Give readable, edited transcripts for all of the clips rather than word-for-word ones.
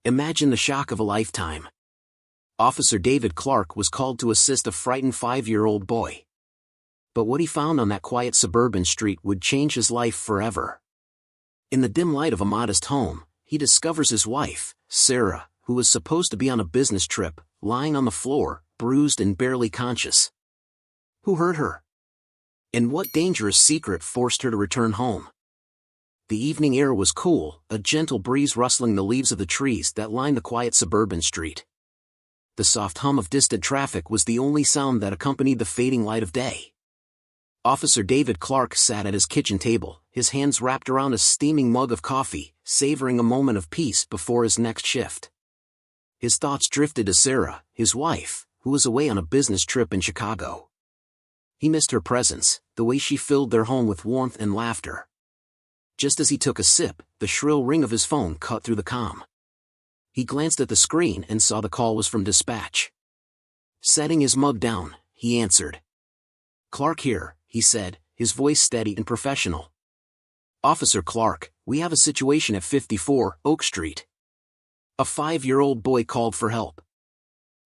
Imagine the shock of a lifetime. Officer David Clark was called to assist a frightened 5-year-old boy. But what he found on that quiet suburban street would change his life forever. In the dim light of a modest home, he discovers his wife, Sarah, who was supposed to be on a business trip, lying on the floor, bruised and barely conscious. Who hurt her? And what dangerous secret forced her to return home? The evening air was cool, a gentle breeze rustling the leaves of the trees that lined the quiet suburban street. The soft hum of distant traffic was the only sound that accompanied the fading light of day. Officer David Clark sat at his kitchen table, his hands wrapped around a steaming mug of coffee, savoring a moment of peace before his next shift. His thoughts drifted to Sarah, his wife, who was away on a business trip in Chicago. He missed her presence, the way she filled their home with warmth and laughter. Just as he took a sip, the shrill ring of his phone cut through the calm. He glanced at the screen and saw the call was from dispatch. Setting his mug down, he answered. "Clark here," he said, his voice steady and professional. "Officer Clark, we have a situation at 54 Oak Street. A 5-year-old boy called for help.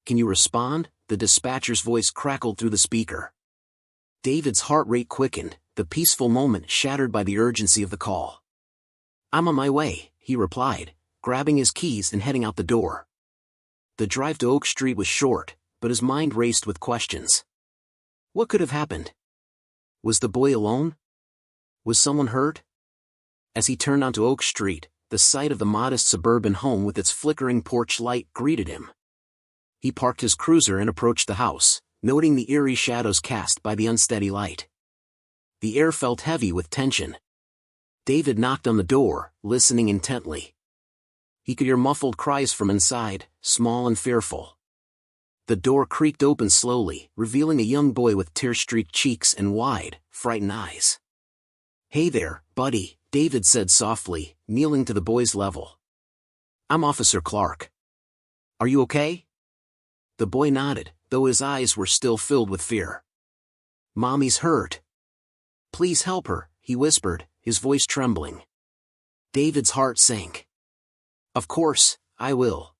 Can you respond?" The dispatcher's voice crackled through the speaker. David's heart rate quickened, the peaceful moment shattered by the urgency of the call. "I'm on my way," he replied, grabbing his keys and heading out the door. The drive to Oak Street was short, but his mind raced with questions. What could have happened? Was the boy alone? Was someone hurt? As he turned onto Oak Street, the sight of the modest suburban home with its flickering porch light greeted him. He parked his cruiser and approached the house, noting the eerie shadows cast by the unsteady light. The air felt heavy with tension. David knocked on the door, listening intently. He could hear muffled cries from inside, small and fearful. The door creaked open slowly, revealing a young boy with tear-streaked cheeks and wide, frightened eyes. "Hey there, buddy," David said softly, kneeling to the boy's level. "I'm Officer Clark. Are you okay?" The boy nodded, though his eyes were still filled with fear. "Mommy's hurt. Please help her," he whispered, his voice trembling. David's heart sank. "Of course, I will.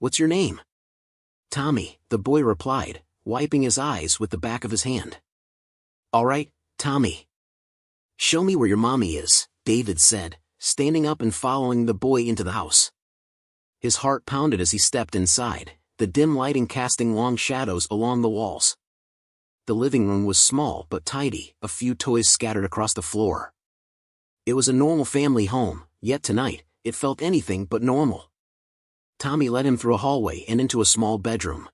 What's your name?" "Tommy," the boy replied, wiping his eyes with the back of his hand. "All right, Tommy. Show me where your mommy is," David said, standing up and following the boy into the house. His heart pounded as he stepped inside, the dim lighting casting long shadows along the walls. The living room was small but tidy, a few toys scattered across the floor. It was a normal family home, yet tonight, it felt anything but normal. Tommy led him through a hallway and into a small bedroom.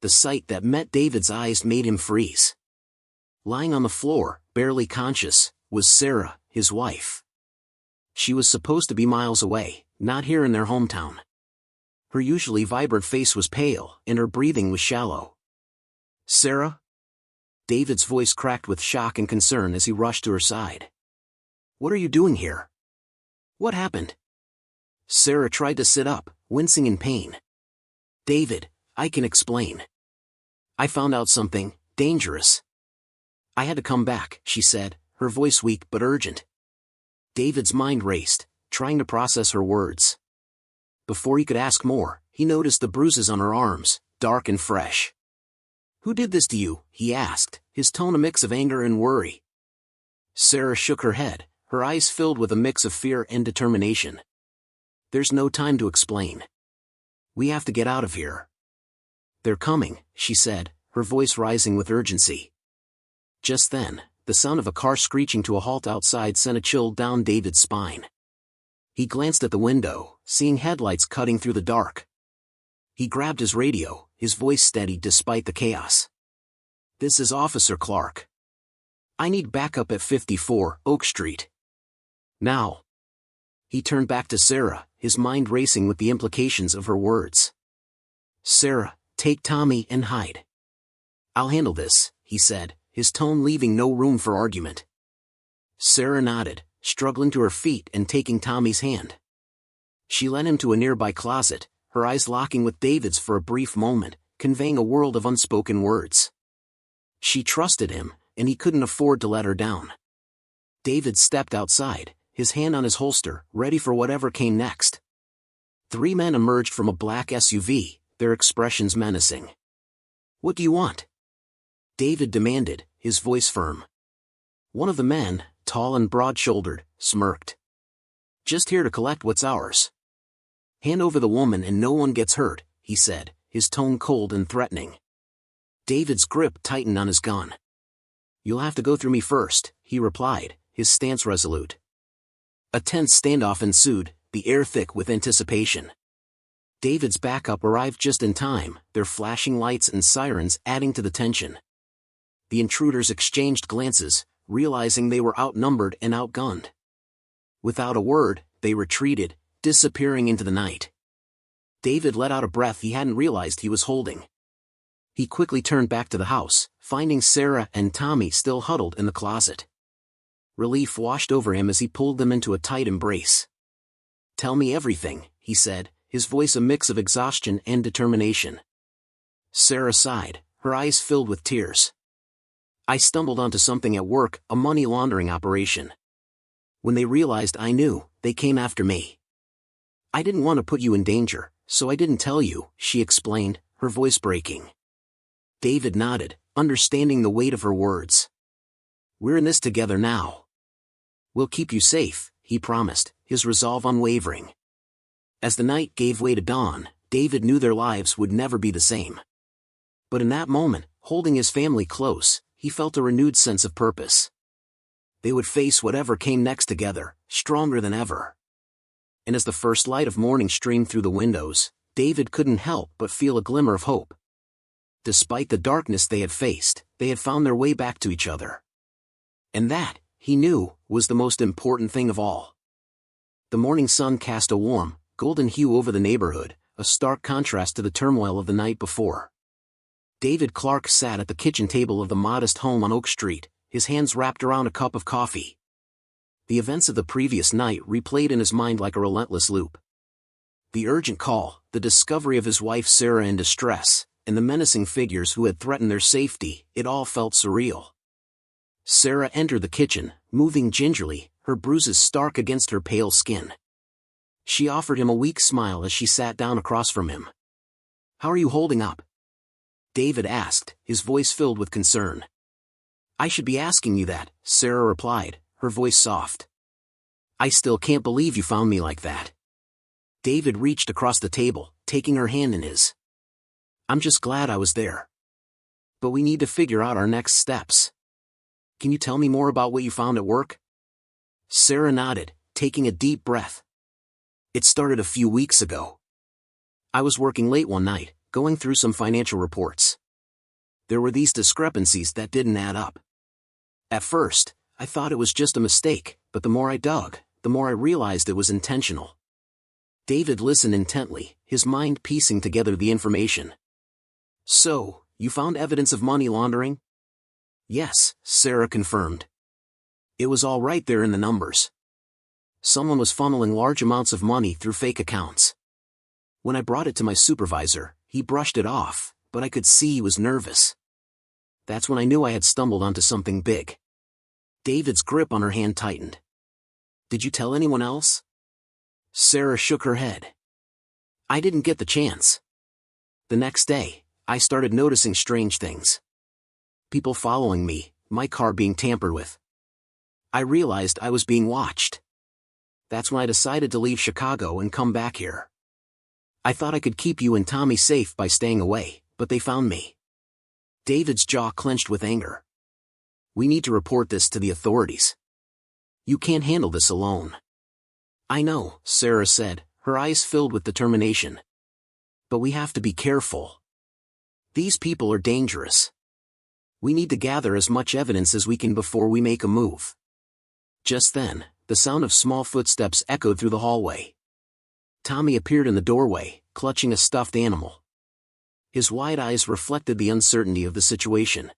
The sight that met David's eyes made him freeze. Lying on the floor, barely conscious, was Sarah, his wife. She was supposed to be miles away, not here in their hometown. Her usually vibrant face was pale, and her breathing was shallow. "Sarah?" David's voice cracked with shock and concern as he rushed to her side. "What are you doing here? What happened?" Sarah tried to sit up, wincing in pain. "David, I can explain. I found out something dangerous. I had to come back," she said, her voice weak but urgent. David's mind raced, trying to process her words. Before he could ask more, he noticed the bruises on her arms, dark and fresh. "Who did this to you?" he asked, his tone a mix of anger and worry. Sarah shook her head, her eyes filled with a mix of fear and determination. "There's no time to explain. We have to get out of here." "They're coming," she said, her voice rising with urgency. Just then, the sound of a car screeching to a halt outside sent a chill down David's spine. He glanced at the window, seeing headlights cutting through the dark. He grabbed his radio, his voice steady despite the chaos. "This is Officer Clark. I need backup at 54 Oak Street. Now." He turned back to Sarah, his mind racing with the implications of her words. "Sarah, take Tommy and hide. I'll handle this," he said, his tone leaving no room for argument. Sarah nodded, struggling to her feet and taking Tommy's hand. She led him to a nearby closet, her eyes locking with David's for a brief moment, conveying a world of unspoken words. She trusted him, and he couldn't afford to let her down. David stepped outside, his hand on his holster, ready for whatever came next. 3 men emerged from a black SUV, their expressions menacing. "What do you want?" David demanded, his voice firm. One of the men, tall and broad-shouldered, smirked. "Just here to collect what's ours." "Hand over the woman and no one gets hurt," he said, his tone cold and threatening. David's grip tightened on his gun. "You'll have to go through me first," he replied, his stance resolute. A tense standoff ensued, the air thick with anticipation. David's backup arrived just in time, their flashing lights and sirens adding to the tension. The intruders exchanged glances, realizing they were outnumbered and outgunned. Without a word, they retreated, disappearing into the night. David let out a breath he hadn't realized he was holding. He quickly turned back to the house, finding Sarah and Tommy still huddled in the closet. Relief washed over him as he pulled them into a tight embrace. "Tell me everything," he said, his voice a mix of exhaustion and determination. Sarah sighed, her eyes filled with tears. "I stumbled onto something at work, a money laundering operation. When they realized I knew, they came after me. I didn't want to put you in danger, so I didn't tell you," she explained, her voice breaking. David nodded, understanding the weight of her words. "We're in this together now. We'll keep you safe," he promised, his resolve unwavering. As the night gave way to dawn, David knew their lives would never be the same. But in that moment, holding his family close, he felt a renewed sense of purpose. They would face whatever came next together, stronger than ever. And as the first light of morning streamed through the windows, David couldn't help but feel a glimmer of hope. Despite the darkness they had faced, they had found their way back to each other. And that, he knew, was the most important thing of all. The morning sun cast a warm, golden hue over the neighborhood, a stark contrast to the turmoil of the night before. David Clark sat at the kitchen table of the modest home on Oak Street, his hands wrapped around a cup of coffee. The events of the previous night replayed in his mind like a relentless loop. The urgent call, the discovery of his wife Sarah in distress, and the menacing figures who had threatened their safety, it all felt surreal. Sarah entered the kitchen, moving gingerly, her bruises stark against her pale skin. She offered him a weak smile as she sat down across from him. "How are you holding up?" David asked, his voice filled with concern. "I should be asking you that," Sarah replied, her voice soft. "I still can't believe you found me like that." David reached across the table, taking her hand in his. "I'm just glad I was there. But we need to figure out our next steps. Can you tell me more about what you found at work?" Sarah nodded, taking a deep breath. "It started a few weeks ago. I was working late one night, going through some financial reports. There were these discrepancies that didn't add up. At first, I thought it was just a mistake, but the more I dug, the more I realized it was intentional." David listened intently, his mind piecing together the information. "So, you found evidence of money laundering?" "Yes," Sarah confirmed. "It was all right there in the numbers. Someone was funneling large amounts of money through fake accounts. When I brought it to my supervisor, he brushed it off, but I could see he was nervous. That's when I knew I had stumbled onto something big." David's grip on her hand tightened. "Did you tell anyone else?" Sarah shook her head. "I didn't get the chance. The next day, I started noticing strange things. People following me, my car being tampered with. I realized I was being watched. That's when I decided to leave Chicago and come back here. I thought I could keep you and Tommy safe by staying away, but they found me." David's jaw clenched with anger. "We need to report this to the authorities. You can't handle this alone." "I know," Sarah said, her eyes filled with determination. "But we have to be careful. These people are dangerous. We need to gather as much evidence as we can before we make a move." Just then, the sound of small footsteps echoed through the hallway. Tommy appeared in the doorway, clutching a stuffed animal. His wide eyes reflected the uncertainty of the situation.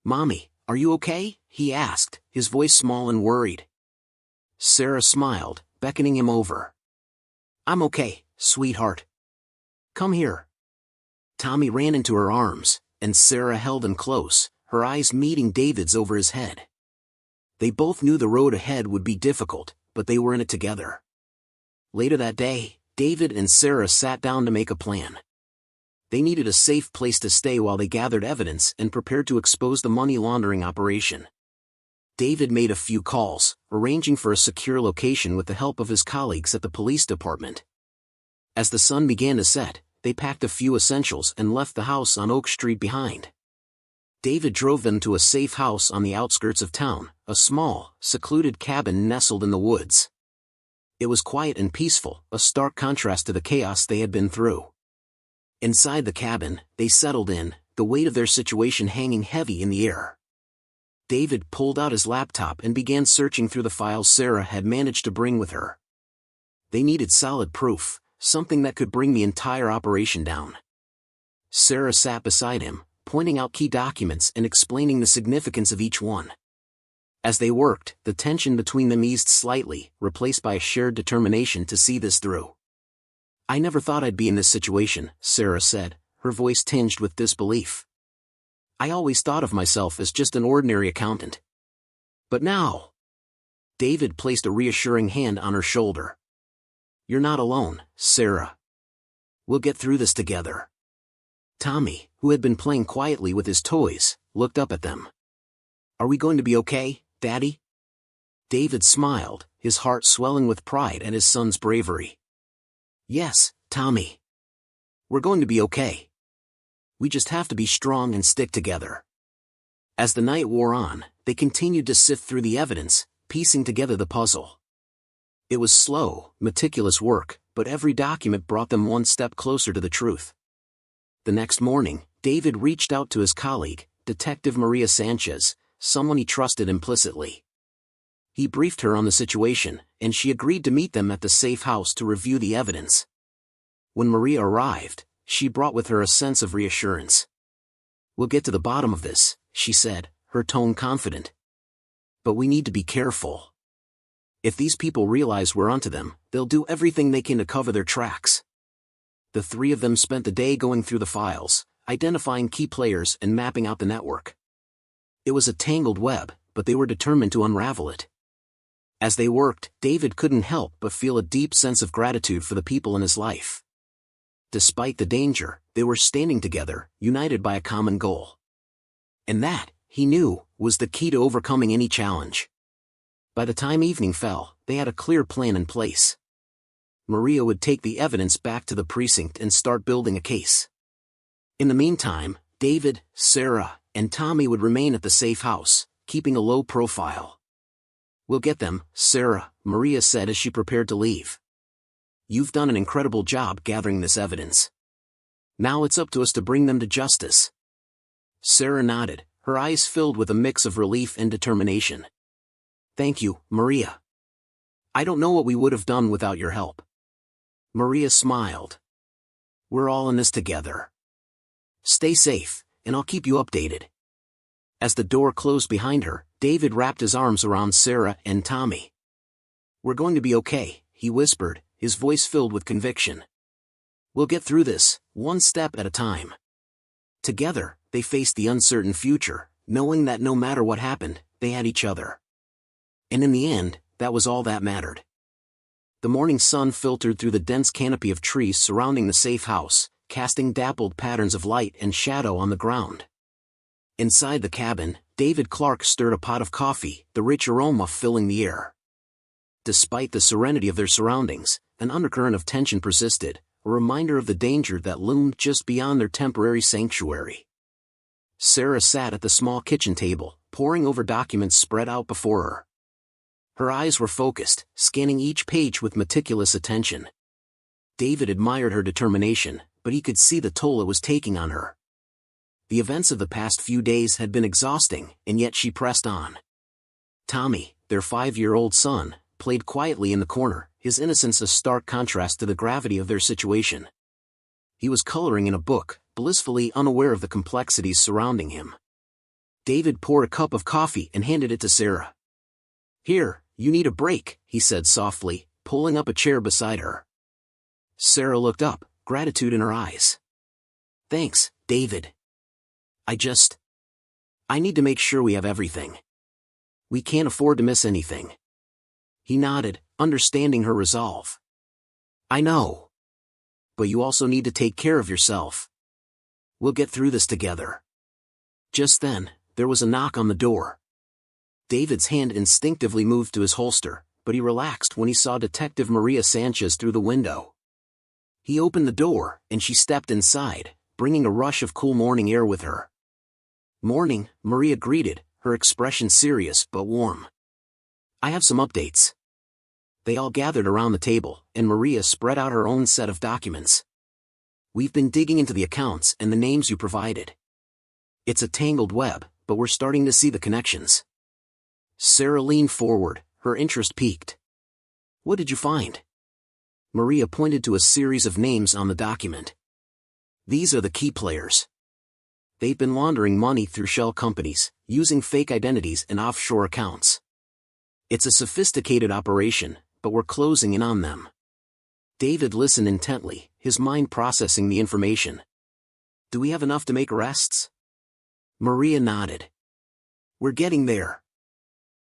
"Mommy, are you okay?" he asked, his voice small and worried. Sarah smiled, beckoning him over. "I'm okay, sweetheart. Come here." Tommy ran into her arms, and Sarah held him close, her eyes meeting David's over his head. They both knew the road ahead would be difficult, but they were in it together. Later that day, David and Sarah sat down to make a plan. They needed a safe place to stay while they gathered evidence and prepared to expose the money laundering operation. David made a few calls, arranging for a secure location with the help of his colleagues at the police department. As the sun began to set, they packed a few essentials and left the house on Oak Street behind. David drove them to a safe house on the outskirts of town, a small, secluded cabin nestled in the woods. It was quiet and peaceful, a stark contrast to the chaos they had been through. Inside the cabin, they settled in, the weight of their situation hanging heavy in the air. David pulled out his laptop and began searching through the files Sarah had managed to bring with her. They needed solid proof, something that could bring the entire operation down. Sarah sat beside him, pointing out key documents and explaining the significance of each one. As they worked, the tension between them eased slightly, replaced by a shared determination to see this through. "I never thought I'd be in this situation," Sarah said, her voice tinged with disbelief. "I always thought of myself as just an ordinary accountant. But now..." David placed a reassuring hand on her shoulder. "You're not alone, Sarah. We'll get through this together." Tommy, who had been playing quietly with his toys, looked up at them. "Are we going to be okay, Daddy?" David smiled, his heart swelling with pride at his son's bravery. "Yes, Tommy. We're going to be okay. We just have to be strong and stick together." As the night wore on, they continued to sift through the evidence, piecing together the puzzle. It was slow, meticulous work, but every document brought them one step closer to the truth. The next morning, David reached out to his colleague, Detective Maria Sanchez, someone he trusted implicitly. He briefed her on the situation, and she agreed to meet them at the safe house to review the evidence. When Maria arrived, she brought with her a sense of reassurance. "We'll get to the bottom of this," she said, her tone confident. "But we need to be careful. If these people realize we're onto them, they'll do everything they can to cover their tracks." The three of them spent the day going through the files, identifying key players and mapping out the network. It was a tangled web, but they were determined to unravel it. As they worked, David couldn't help but feel a deep sense of gratitude for the people in his life. Despite the danger, they were standing together, united by a common goal. And that, he knew, was the key to overcoming any challenge. By the time evening fell, they had a clear plan in place. Maria would take the evidence back to the precinct and start building a case. In the meantime, David, Sarah, and Tommy would remain at the safe house, keeping a low profile. "We'll get them, Sarah," Maria said as she prepared to leave. "You've done an incredible job gathering this evidence. Now it's up to us to bring them to justice." Sarah nodded, her eyes filled with a mix of relief and determination. "Thank you, Maria. I don't know what we would have done without your help." Maria smiled. "We're all in this together. Stay safe, and I'll keep you updated." As the door closed behind her, David wrapped his arms around Sarah and Tommy. "We're going to be okay," he whispered, his voice filled with conviction. "We'll get through this, one step at a time." Together, they faced the uncertain future, knowing that no matter what happened, they had each other. And in the end, that was all that mattered. The morning sun filtered through the dense canopy of trees surrounding the safe house, casting dappled patterns of light and shadow on the ground. Inside the cabin, David Clark stirred a pot of coffee, the rich aroma filling the air. Despite the serenity of their surroundings, an undercurrent of tension persisted, a reminder of the danger that loomed just beyond their temporary sanctuary. Sarah sat at the small kitchen table, poring over documents spread out before her. Her eyes were focused, scanning each page with meticulous attention. David admired her determination, but he could see the toll it was taking on her. The events of the past few days had been exhausting, and yet she pressed on. Tommy, their 5-year-old son, played quietly in the corner, his innocence a stark contrast to the gravity of their situation. He was coloring in a book, blissfully unaware of the complexities surrounding him. David poured a cup of coffee and handed it to Sarah. "Here, you need a break," he said softly, pulling up a chair beside her. Sarah looked up, gratitude in her eyes. "Thanks, David. I need to make sure we have everything. We can't afford to miss anything." He nodded, understanding her resolve. "I know. But you also need to take care of yourself. We'll get through this together. Just then, there was a knock on the door. David's hand instinctively moved to his holster, but he relaxed when he saw Detective Maria Sanchez through the window. He opened the door, and she stepped inside, bringing a rush of cool morning air with her. "Morning," Maria greeted, her expression serious but warm. "I have some updates." They all gathered around the table, and Maria spread out her own set of documents. "We've been digging into the accounts and the names you provided. It's a tangled web, but we're starting to see the connections." Sarah leaned forward, her interest piqued. "What did you find?" Maria pointed to a series of names on the document. "These are the key players. They've been laundering money through shell companies, using fake identities and offshore accounts. It's a sophisticated operation, but we're closing in on them." David listened intently, his mind processing the information. "Do we have enough to make arrests?" Maria nodded. "We're getting there.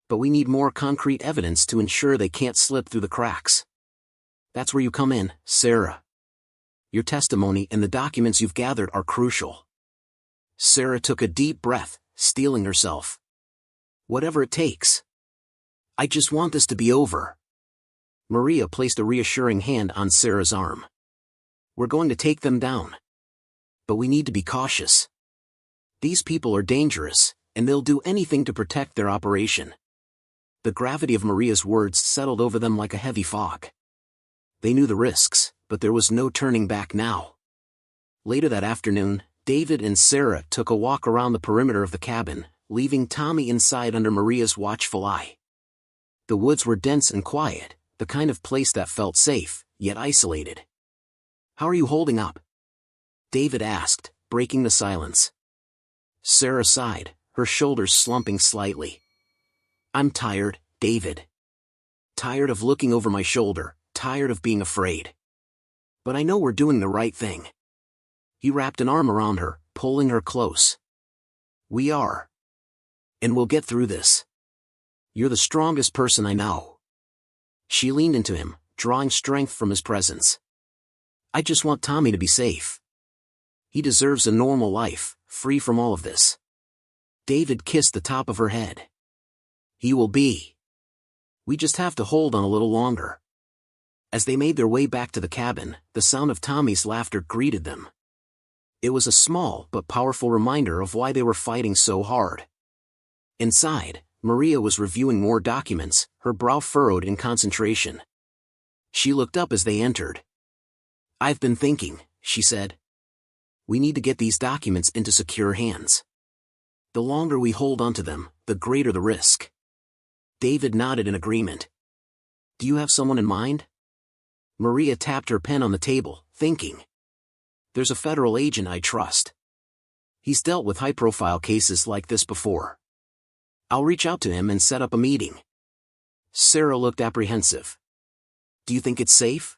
But we need more concrete evidence to ensure they can't slip through the cracks. That's where you come in, Sarah. Your testimony and the documents you've gathered are crucial." Sarah took a deep breath, steeling herself. "Whatever it takes. I just want this to be over." Maria placed a reassuring hand on Sarah's arm. "We're going to take them down. But we need to be cautious. These people are dangerous, and they'll do anything to protect their operation." The gravity of Maria's words settled over them like a heavy fog. They knew the risks, but there was no turning back now. Later that afternoon, David and Sarah took a walk around the perimeter of the cabin, leaving Tommy inside under Maria's watchful eye. The woods were dense and quiet, the kind of place that felt safe, yet isolated. "How are you holding up?" David asked, breaking the silence. Sarah sighed, her shoulders slumping slightly. "I'm tired, David. Tired of looking over my shoulder, tired of being afraid. But I know we're doing the right thing." He wrapped an arm around her, pulling her close. "We are. And we'll get through this. You're the strongest person I know." She leaned into him, drawing strength from his presence. "I just want Tommy to be safe. He deserves a normal life, free from all of this." David kissed the top of her head. "He will be. We just have to hold on a little longer." As they made their way back to the cabin, the sound of Tommy's laughter greeted them. It was a small but powerful reminder of why they were fighting so hard. Inside, Maria was reviewing more documents, her brow furrowed in concentration. She looked up as they entered. "I've been thinking," she said. "We need to get these documents into secure hands. The longer we hold onto them, the greater the risk." David nodded in agreement. "Do you have someone in mind?" Maria tapped her pen on the table, thinking. "There's a federal agent I trust. He's dealt with high-profile cases like this before. I'll reach out to him and set up a meeting." Sarah looked apprehensive. "Do you think it's safe?"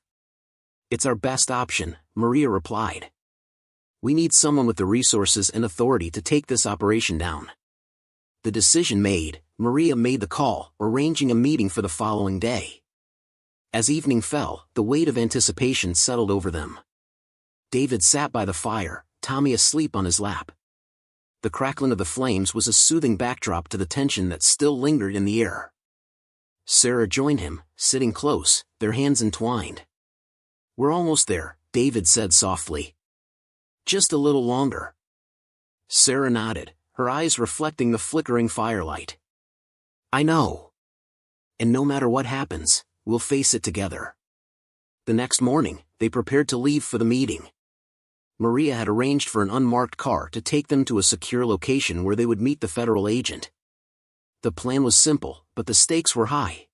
"It's our best option," Maria replied. "We need someone with the resources and authority to take this operation down." The decision made, Maria made the call, arranging a meeting for the following day. As evening fell, the weight of anticipation settled over them. David sat by the fire, Tommy asleep on his lap. The crackling of the flames was a soothing backdrop to the tension that still lingered in the air. Sarah joined him, sitting close, their hands entwined. "We're almost there," David said softly. "Just a little longer." Sarah nodded, her eyes reflecting the flickering firelight. "I know. And no matter what happens, we'll face it together." The next morning, they prepared to leave for the meeting. Maria had arranged for an unmarked car to take them to a secure location where they would meet the federal agent. The plan was simple, but the stakes were high.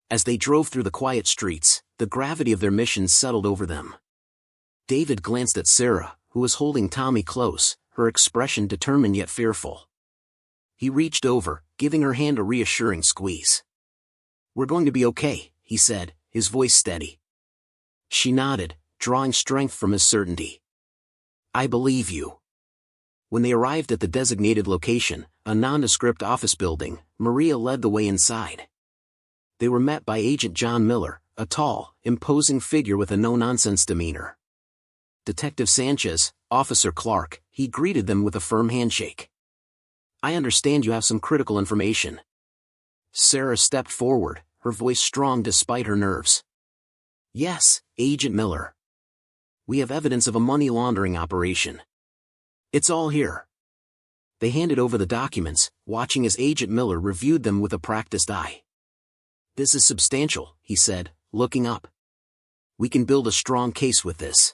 As they drove through the quiet streets, the gravity of their mission settled over them. David glanced at Sarah, who was holding Tommy close, her expression determined yet fearful. He reached over, giving her hand a reassuring squeeze. "We're going to be okay," he said, his voice steady. She nodded, drawing strength from his certainty. "I believe you." When they arrived at the designated location, a nondescript office building, Maria led the way inside. They were met by Agent John Miller, a tall, imposing figure with a no-nonsense demeanor. Detective Sanchez, Officer Clark, he greeted them with a firm handshake. I understand you have some critical information. Sarah stepped forward, her voice strong despite her nerves. Yes, Agent Miller. We have evidence of a money laundering operation. It's all here. They handed over the documents, watching as Agent Miller reviewed them with a practiced eye. This is substantial, he said, looking up. We can build a strong case with this.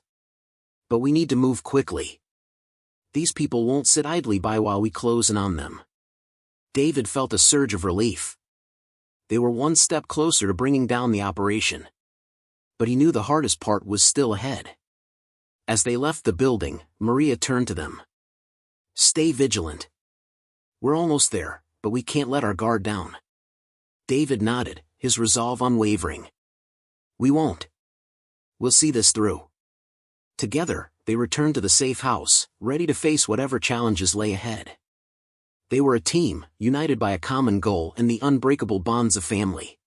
But we need to move quickly. These people won't sit idly by while we close in on them. David felt a surge of relief. They were one step closer to bringing down the operation. But he knew the hardest part was still ahead. As they left the building, Maria turned to them. Stay vigilant. We're almost there, but we can't let our guard down. David nodded, his resolve unwavering. We won't. We'll see this through. Together, they returned to the safe house, ready to face whatever challenges lay ahead. They were a team, united by a common goal and the unbreakable bonds of family.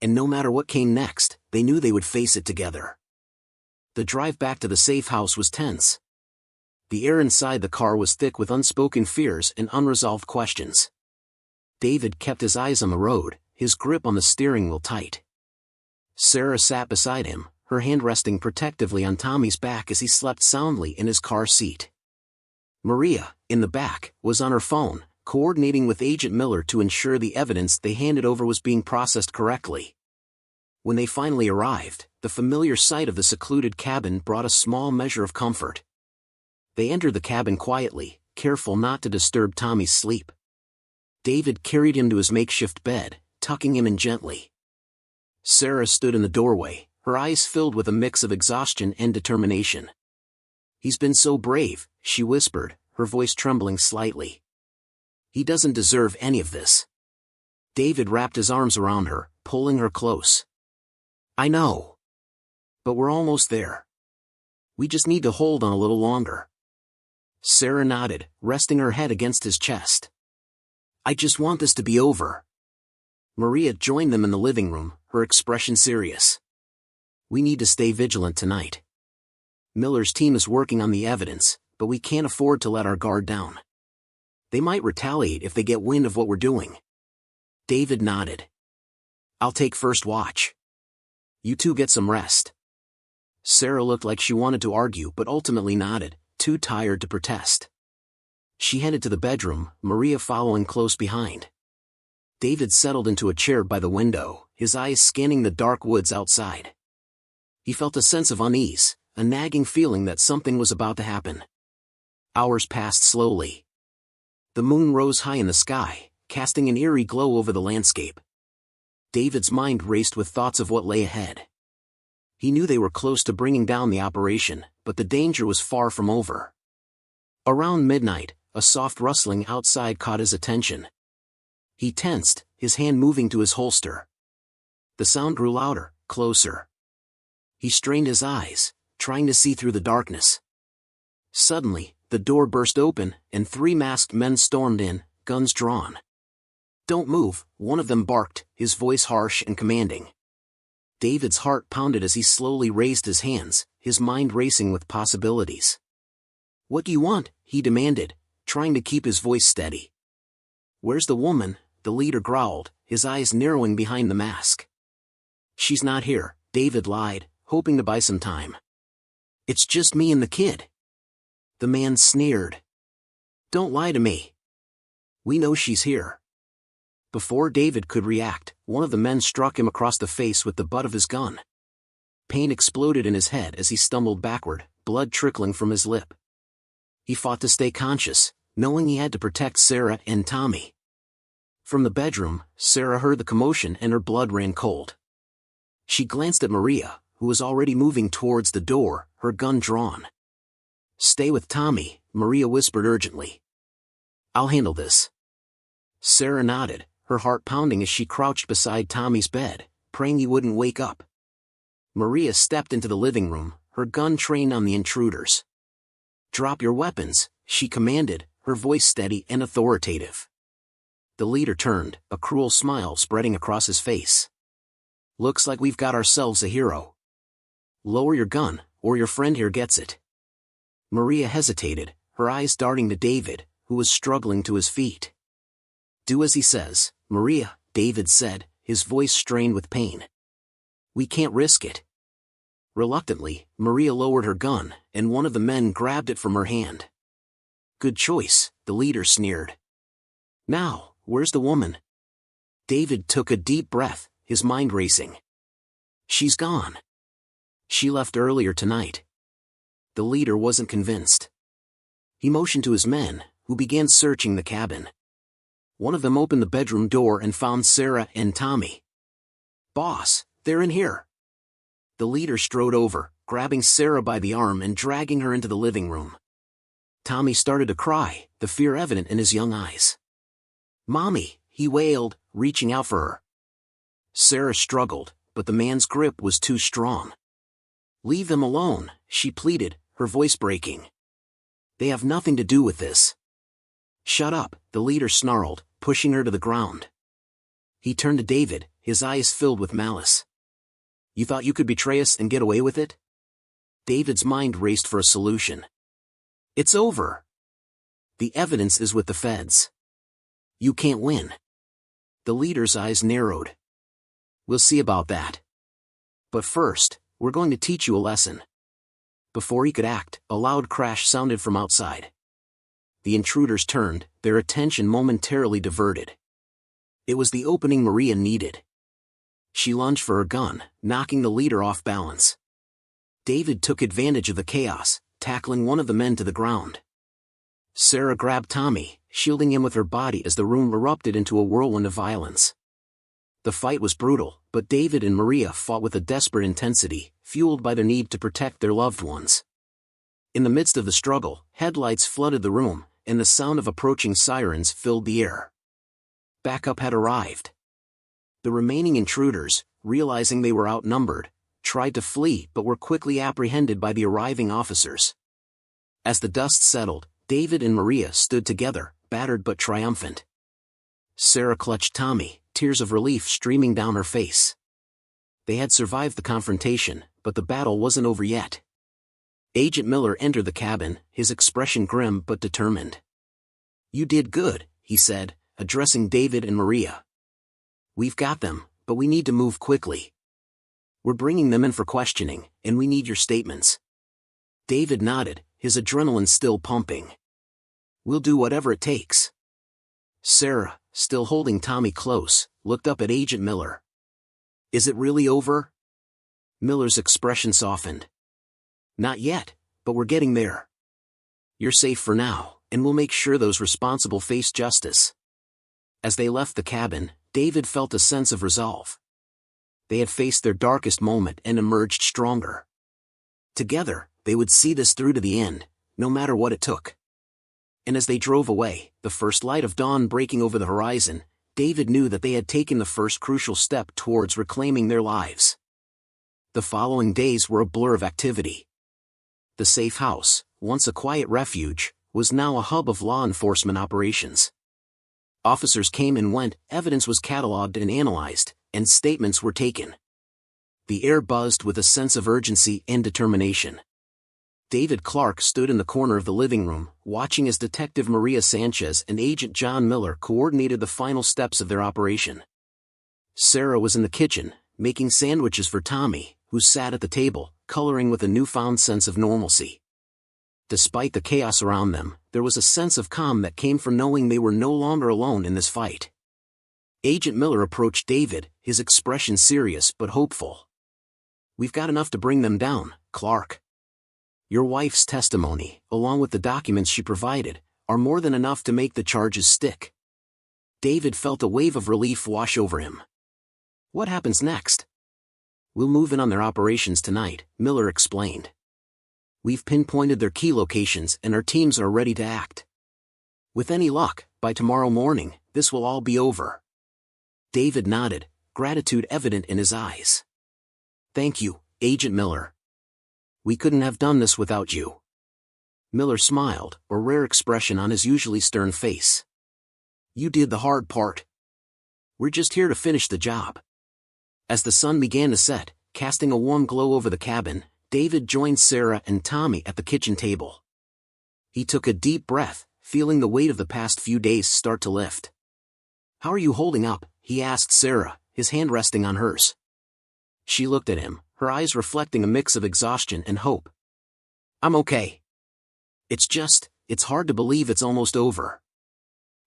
And no matter what came next, they knew they would face it together. The drive back to the safe house was tense. The air inside the car was thick with unspoken fears and unresolved questions. David kept his eyes on the road, his grip on the steering wheel tight. Sarah sat beside him, her hand resting protectively on Tommy's back as he slept soundly in his car seat. Maria, in the back, was on her phone, coordinating with Agent Miller to ensure the evidence they handed over was being processed correctly. When they finally arrived, the familiar sight of the secluded cabin brought a small measure of comfort. They entered the cabin quietly, careful not to disturb Tommy's sleep. David carried him to his makeshift bed, tucking him in gently. Sarah stood in the doorway, her eyes filled with a mix of exhaustion and determination. He's been so brave, she whispered, her voice trembling slightly. He doesn't deserve any of this. David wrapped his arms around her, pulling her close. I know. But we're almost there. We just need to hold on a little longer. Sarah nodded, resting her head against his chest. I just want this to be over. Maria joined them in the living room, her expression serious. We need to stay vigilant tonight. Miller's team is working on the evidence, but we can't afford to let our guard down. They might retaliate if they get wind of what we're doing. David nodded. I'll take first watch. You two get some rest. Sarah looked like she wanted to argue but ultimately nodded, too tired to protest. She headed to the bedroom, Maria following close behind. David settled into a chair by the window, his eyes scanning the dark woods outside. He felt a sense of unease, a nagging feeling that something was about to happen. Hours passed slowly. The moon rose high in the sky, casting an eerie glow over the landscape. David's mind raced with thoughts of what lay ahead. He knew they were close to bringing down the operation, but the danger was far from over. Around midnight, a soft rustling outside caught his attention. He tensed, his hand moving to his holster. The sound grew louder, closer. He strained his eyes, trying to see through the darkness. Suddenly, the door burst open, and 3 masked men stormed in, guns drawn. Don't move, one of them barked, his voice harsh and commanding. David's heart pounded as he slowly raised his hands, his mind racing with possibilities. What do you want? He demanded, trying to keep his voice steady. Where's the woman? The leader growled, his eyes narrowing behind the mask. She's not here, David lied, hoping to buy some time. It's just me and the kid. The man sneered. Don't lie to me. We know she's here. Before David could react, one of the men struck him across the face with the butt of his gun. Pain exploded in his head as he stumbled backward, blood trickling from his lip. He fought to stay conscious, knowing he had to protect Sarah and Tommy. From the bedroom, Sarah heard the commotion and her blood ran cold. She glanced at Maria, who was already moving towards the door, her gun drawn. Stay with Tommy, Maria whispered urgently. I'll handle this. Sarah nodded, her heart pounding as she crouched beside Tommy's bed, praying he wouldn't wake up. Maria stepped into the living room, her gun trained on the intruders. Drop your weapons, she commanded, her voice steady and authoritative. The leader turned, a cruel smile spreading across his face. Looks like we've got ourselves a hero. Lower your gun, or your friend here gets it. Maria hesitated, her eyes darting to David, who was struggling to his feet. Do as he says, Maria, David said, his voice strained with pain. We can't risk it. Reluctantly, Maria lowered her gun, and one of the men grabbed it from her hand. Good choice, the leader sneered. Now, where's the woman? David took a deep breath, his mind racing. She's gone. She left earlier tonight. The leader wasn't convinced. He motioned to his men, who began searching the cabin. One of them opened the bedroom door and found Sarah and Tommy. Boss, they're in here. The leader strode over, grabbing Sarah by the arm and dragging her into the living room. Tommy started to cry, the fear evident in his young eyes. Mommy, he wailed, reaching out for her. Sarah struggled, but the man's grip was too strong. Leave them alone, she pleaded, her voice breaking. They have nothing to do with this. Shut up, the leader snarled, pushing her to the ground. He turned to David, his eyes filled with malice. You thought you could betray us and get away with it? David's mind raced for a solution. It's over. The evidence is with the feds. You can't win. The leader's eyes narrowed. We'll see about that. But first, we're going to teach you a lesson. Before he could act, a loud crash sounded from outside. The intruders turned, their attention momentarily diverted. It was the opening Maria needed. She lunged for her gun, knocking the leader off balance. David took advantage of the chaos, tackling one of the men to the ground. Sarah grabbed Tommy, shielding him with her body as the room erupted into a whirlwind of violence. The fight was brutal, but David and Maria fought with a desperate intensity, fueled by their need to protect their loved ones. In the midst of the struggle, headlights flooded the room, and the sound of approaching sirens filled the air. Backup had arrived. The remaining intruders, realizing they were outnumbered, tried to flee but were quickly apprehended by the arriving officers. As the dust settled, David and Maria stood together, battered but triumphant. Sarah clutched Tommy, tears of relief streaming down her face. They had survived the confrontation, but the battle wasn't over yet. Agent Miller entered the cabin, his expression grim but determined. You did good, he said, addressing David and Maria. We've got them, but we need to move quickly. We're bringing them in for questioning, and we need your statements. David nodded, his adrenaline still pumping. We'll do whatever it takes. Sarah, still holding Tommy close, looked up at Agent Miller. Is it really over? Miller's expression softened. Not yet, but we're getting there. You're safe for now, and we'll make sure those responsible face justice. As they left the cabin, David felt a sense of resolve. They had faced their darkest moment and emerged stronger. Together, they would see this through to the end, no matter what it took. And as they drove away, the first light of dawn breaking over the horizon, David knew that they had taken the first crucial step towards reclaiming their lives. The following days were a blur of activity. The safe house, once a quiet refuge, was now a hub of law enforcement operations. Officers came and went, evidence was catalogued and analyzed, and statements were taken. The air buzzed with a sense of urgency and determination. David Clark stood in the corner of the living room, watching as Detective Maria Sanchez and Agent John Miller coordinated the final steps of their operation. Sarah was in the kitchen, making sandwiches for Tommy, who sat at the table, coloring with a newfound sense of normalcy. Despite the chaos around them, there was a sense of calm that came from knowing they were no longer alone in this fight. Agent Miller approached David, his expression serious but hopeful. We've got enough to bring them down, Clark. Your wife's testimony, along with the documents she provided, are more than enough to make the charges stick. David felt a wave of relief wash over him. What happens next? We'll move in on their operations tonight, Miller explained. We've pinpointed their key locations and our teams are ready to act. With any luck, by tomorrow morning, this will all be over. David nodded, gratitude evident in his eyes. Thank you, Agent Miller. We couldn't have done this without you. Miller smiled, a rare expression on his usually stern face. You did the hard part. We're just here to finish the job. As the sun began to set, casting a warm glow over the cabin, David joined Sarah and Tommy at the kitchen table. He took a deep breath, feeling the weight of the past few days start to lift. "How are you holding up?" he asked Sarah, his hand resting on hers. She looked at him, her eyes reflecting a mix of exhaustion and hope. "I'm okay. It's hard to believe it's almost over."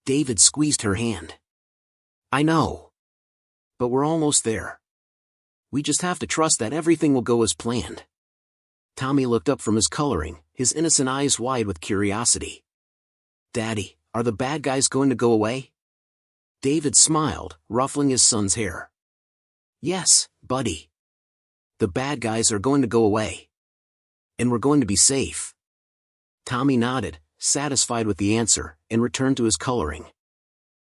David squeezed her hand. "I know. But we're almost there. We just have to trust that everything will go as planned." Tommy looked up from his coloring, his innocent eyes wide with curiosity. "Daddy, are the bad guys going to go away?" David smiled, ruffling his son's hair. "Yes, buddy. The bad guys are going to go away. And we're going to be safe." Tommy nodded, satisfied with the answer, and returned to his coloring.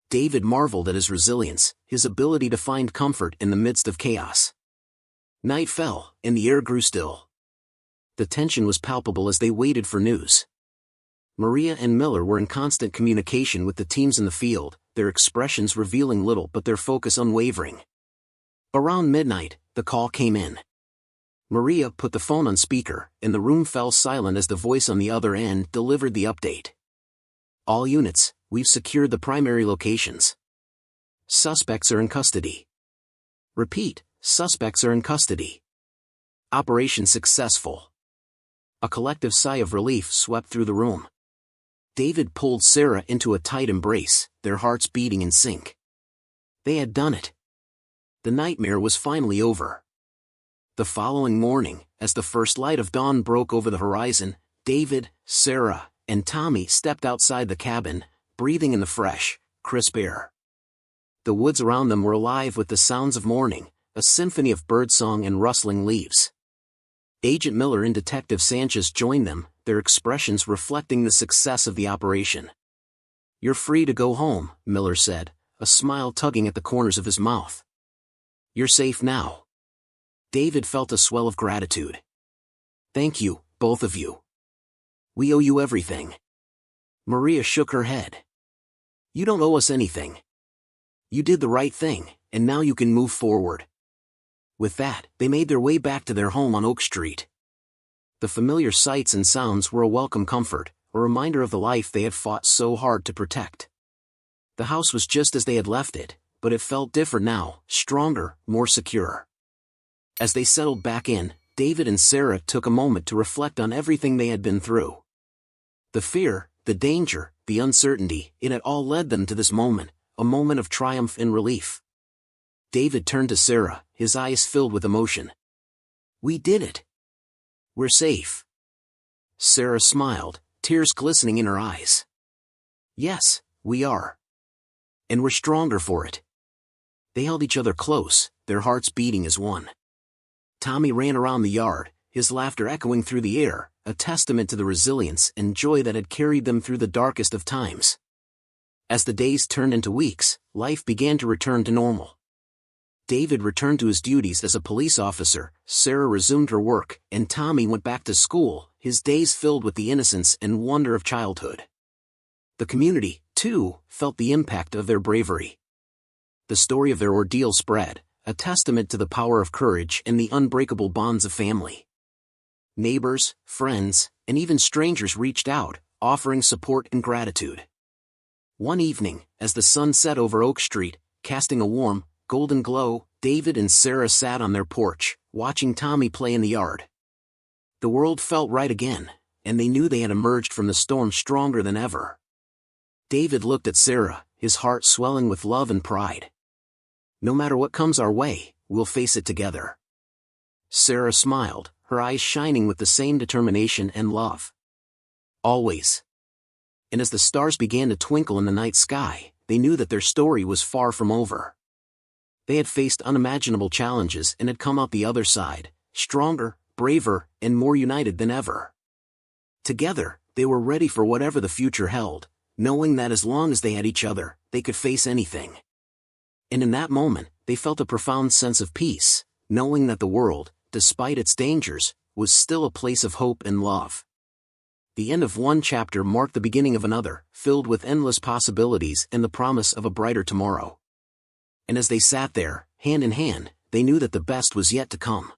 David marveled at his resilience, his ability to find comfort in the midst of chaos. Night fell, and the air grew still. The tension was palpable as they waited for news. Maria and Miller were in constant communication with the teams in the field, their expressions revealing little but their focus unwavering. Around midnight, the call came in. Maria put the phone on speaker, and the room fell silent as the voice on the other end delivered the update. "All units, we've secured the primary locations. Suspects are in custody. Repeat, suspects are in custody. Operation successful." A collective sigh of relief swept through the room. David pulled Sarah into a tight embrace, their hearts beating in sync. They had done it. The nightmare was finally over. The following morning, as the first light of dawn broke over the horizon, David, Sarah, and Tommy stepped outside the cabin, breathing in the fresh, crisp air. The woods around them were alive with the sounds of morning, a symphony of birdsong and rustling leaves. Agent Miller and Detective Sanchez joined them, their expressions reflecting the success of the operation. "You're free to go home," Miller said, a smile tugging at the corners of his mouth. "You're safe now." David felt a swell of gratitude. "Thank you, both of you. We owe you everything." Maria shook her head. "You don't owe us anything. You did the right thing, and now you can move forward." With that, they made their way back to their home on Oak Street. The familiar sights and sounds were a welcome comfort, a reminder of the life they had fought so hard to protect. The house was just as they had left it, but it felt different now, stronger, more secure. As they settled back in, David and Sarah took a moment to reflect on everything they had been through. The fear, the danger, the uncertainty, it had all led them to this moment, a moment of triumph and relief. David turned to Sarah, his eyes filled with emotion. "We did it. We're safe." Sarah smiled, tears glistening in her eyes. "Yes, we are. And we're stronger for it." They held each other close, their hearts beating as one. Tommy ran around the yard, his laughter echoing through the air, a testament to the resilience and joy that had carried them through the darkest of times. As the days turned into weeks, life began to return to normal. David returned to his duties as a police officer, Sarah resumed her work, and Tommy went back to school, his days filled with the innocence and wonder of childhood. The community, too, felt the impact of their bravery. The story of their ordeal spread, a testament to the power of courage and the unbreakable bonds of family. Neighbors, friends, and even strangers reached out, offering support and gratitude. One evening, as the sun set over Oak Street, casting a warm, golden glow, David and Sarah sat on their porch, watching Tommy play in the yard. The world felt right again, and they knew they had emerged from the storm stronger than ever. David looked at Sarah, his heart swelling with love and pride. "No matter what comes our way, we'll face it together." Sarah smiled, her eyes shining with the same determination and love. "Always." And as the stars began to twinkle in the night sky, they knew that their story was far from over. They had faced unimaginable challenges and had come out the other side, stronger, braver, and more united than ever. Together, they were ready for whatever the future held, knowing that as long as they had each other, they could face anything. And in that moment, they felt a profound sense of peace, knowing that the world, despite its dangers, was still a place of hope and love. The end of one chapter marked the beginning of another, filled with endless possibilities and the promise of a brighter tomorrow. And as they sat there, hand in hand, they knew that the best was yet to come.